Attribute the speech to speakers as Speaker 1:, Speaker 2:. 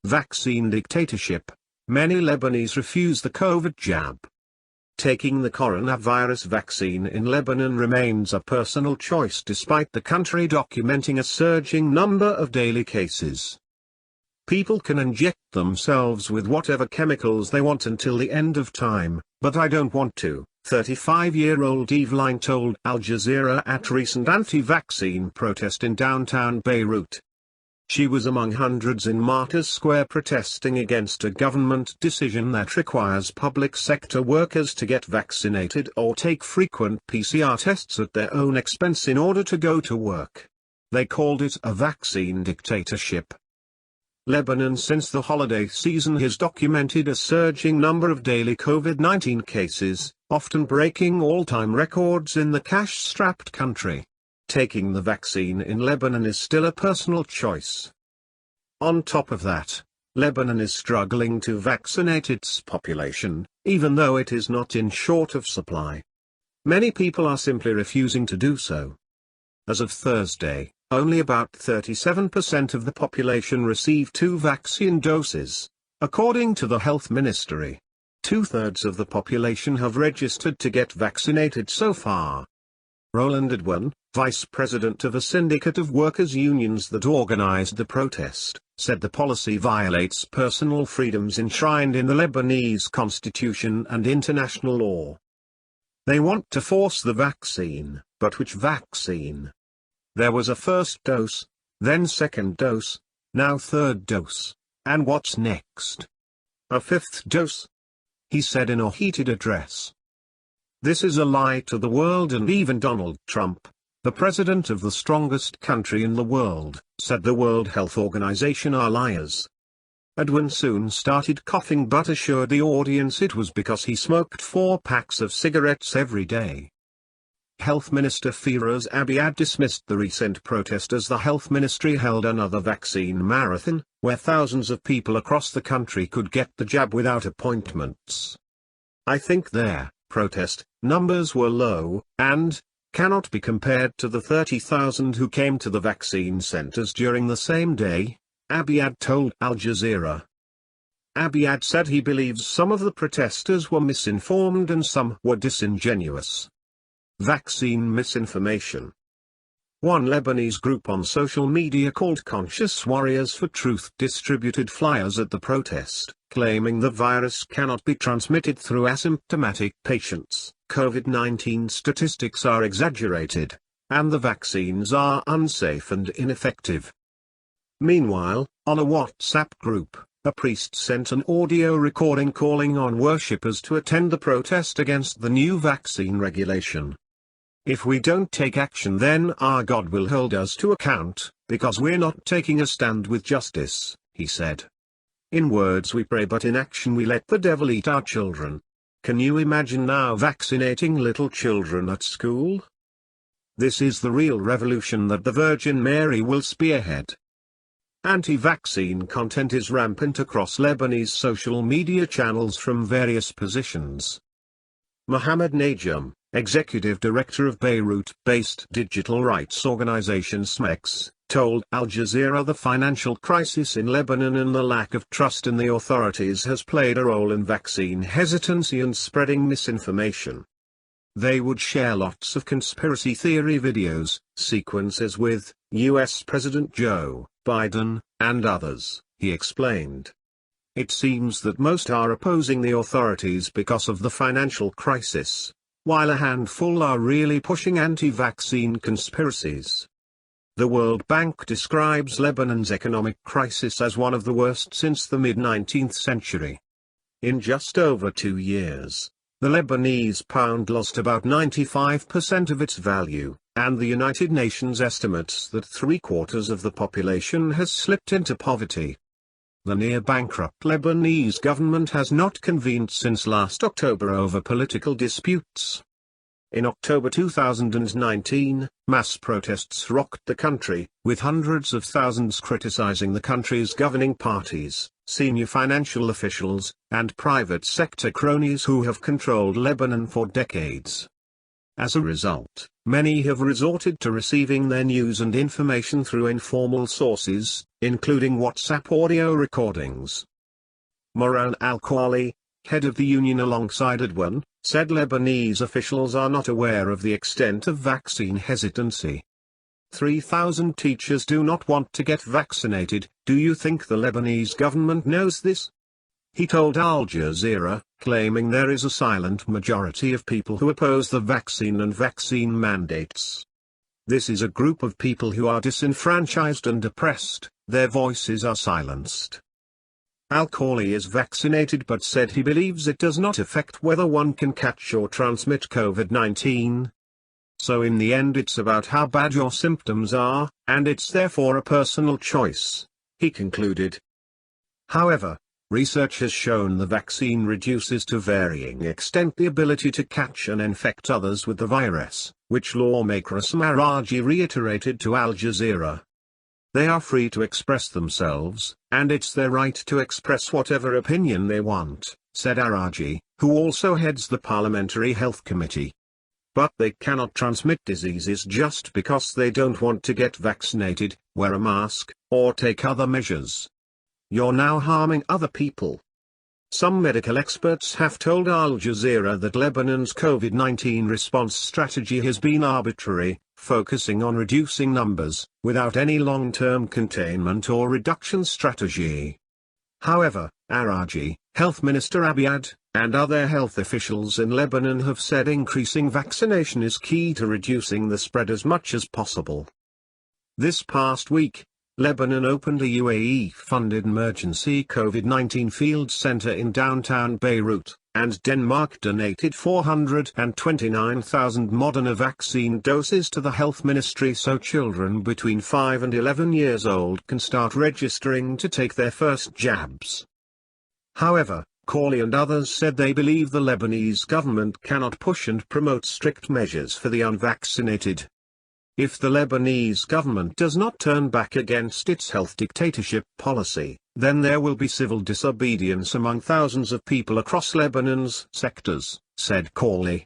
Speaker 1: Vaccine dictatorship. Many Lebanese refuse the COVID jab. Taking the coronavirus vaccine in Lebanon remains a personal choice despite the country documenting a surging number of daily cases. People can inject themselves with whatever chemicals they want until the end of time, but I don't want to, 35-year-old Eveline told Al Jazeera at recent anti-vaccine protest in downtown Beirut. She was among hundreds in Martyrs Square protesting against a government decision that requires public sector workers to get vaccinated or take frequent PCR tests at their own expense in order to go to work. They called it a vaccine dictatorship. Lebanon since the holiday season has documented a surging number of daily COVID-19 cases, often breaking all-time records in the cash-strapped country. Taking the vaccine in Lebanon is still a personal choice. On top of that, Lebanon is struggling to vaccinate its population, even though it is not in short of supply. Many people are simply refusing to do so. As of Thursday, only about 37% of the population received 2 vaccine doses, according to the health ministry. 2/3 of the population have registered to get vaccinated so far. Roland Edwin, vice president of a syndicate of workers' unions that organized the protest, said the policy violates personal freedoms enshrined in the Lebanese constitution and international law. They want to force the vaccine, but which vaccine? There was a first dose, then second dose, now third dose, and what's next? A 5th dose? He said in a heated address. This is a lie to the world, and even Donald Trump, the president of the strongest country in the world, said the World Health Organization are liars. Edwin soon started coughing but assured the audience it was because he smoked 4 packs of cigarettes every day. Health Minister Firoz Abiad dismissed the recent protest as the health ministry held another vaccine marathon, where thousands of people across the country could get the jab without appointments. I think their protest numbers were low, and cannot be compared to the 30,000 who came to the vaccine centers during the same day, Abiad told Al Jazeera. Abiad said he believes some of the protesters were misinformed and some were disingenuous. Vaccine misinformation. One Lebanese group on social media called Conscious Warriors for Truth distributed flyers at the protest, claiming the virus cannot be transmitted through asymptomatic patients, COVID-19 statistics are exaggerated, and the vaccines are unsafe and ineffective. Meanwhile, on a WhatsApp group, a priest sent an audio recording calling on worshippers to attend the protest against the new vaccine regulation. If we don't take action, then our God will hold us to account, because we're not taking a stand with justice, he said. In words we pray, but in action we let the devil eat our children. Can you imagine now vaccinating little children at school? This is the real revolution that the Virgin Mary will spearhead. Anti-vaccine content is rampant across Lebanese social media channels from various positions. Mohammed Najam, executive director of Beirut-based digital rights organization SMEX, told Al Jazeera the financial crisis in Lebanon and the lack of trust in the authorities has played a role in vaccine hesitancy and spreading misinformation. They would share lots of conspiracy theory videos, sequences with U.S. President Joe Biden, and others, he explained. It seems that most are opposing the authorities because of the financial crisis, while a handful are really pushing anti-vaccine conspiracies. The World Bank describes Lebanon's economic crisis as one of the worst since the mid-19th century. In just over 2 years, the Lebanese pound lost about 95% of its value, and the United Nations estimates that 3/4 of the population has slipped into poverty. The near-bankrupt Lebanese government has not convened since last October over political disputes. In October 2019, mass protests rocked the country, with hundreds of thousands criticizing the country's governing parties, senior financial officials, and private sector cronies who have controlled Lebanon for decades. As a result, Many have resorted to receiving their news and information through informal sources, including WhatsApp audio recordings. Moran Al-Khwali, head of the union alongside Adwan, said Lebanese officials are not aware of the extent of vaccine hesitancy. 3,000 teachers do not want to get vaccinated. Do you think the Lebanese government knows this? He told Al Jazeera, claiming there is a silent majority of people who oppose the vaccine and vaccine mandates. This is a group of people who are disenfranchised and oppressed, their voices are silenced. Al-Khwali is vaccinated but said he believes it does not affect whether one can catch or transmit COVID-19. So in the end it's about how bad your symptoms are, and it's therefore a personal choice, he concluded. However, research has shown the vaccine reduces to varying extent the ability to catch and infect others with the virus, which lawmaker Assam Araji reiterated to Al Jazeera. They are free to express themselves, and it's their right to express whatever opinion they want, said Araji, who also heads the Parliamentary Health Committee. But they cannot transmit diseases just because they don't want to get vaccinated, wear a mask, or take other measures. You're now harming other people. Some medical experts have told Al Jazeera that Lebanon's COVID-19 response strategy has been arbitrary, focusing on reducing numbers, without any long-term containment or reduction strategy. However, Araji, Health Minister Abiad, and other health officials in Lebanon have said increasing vaccination is key to reducing the spread as much as possible. This past week, Lebanon opened a UAE-funded emergency COVID-19 field center in downtown Beirut, and Denmark donated 429,000 Moderna vaccine doses to the health ministry so children between 5 and 11 years old can start registering to take their first jabs. However, Khwali and others said they believe the Lebanese government cannot push and promote strict measures for the unvaccinated. If the Lebanese government does not turn back against its health dictatorship policy, then there will be civil disobedience among thousands of people across Lebanon's sectors, said Khwali.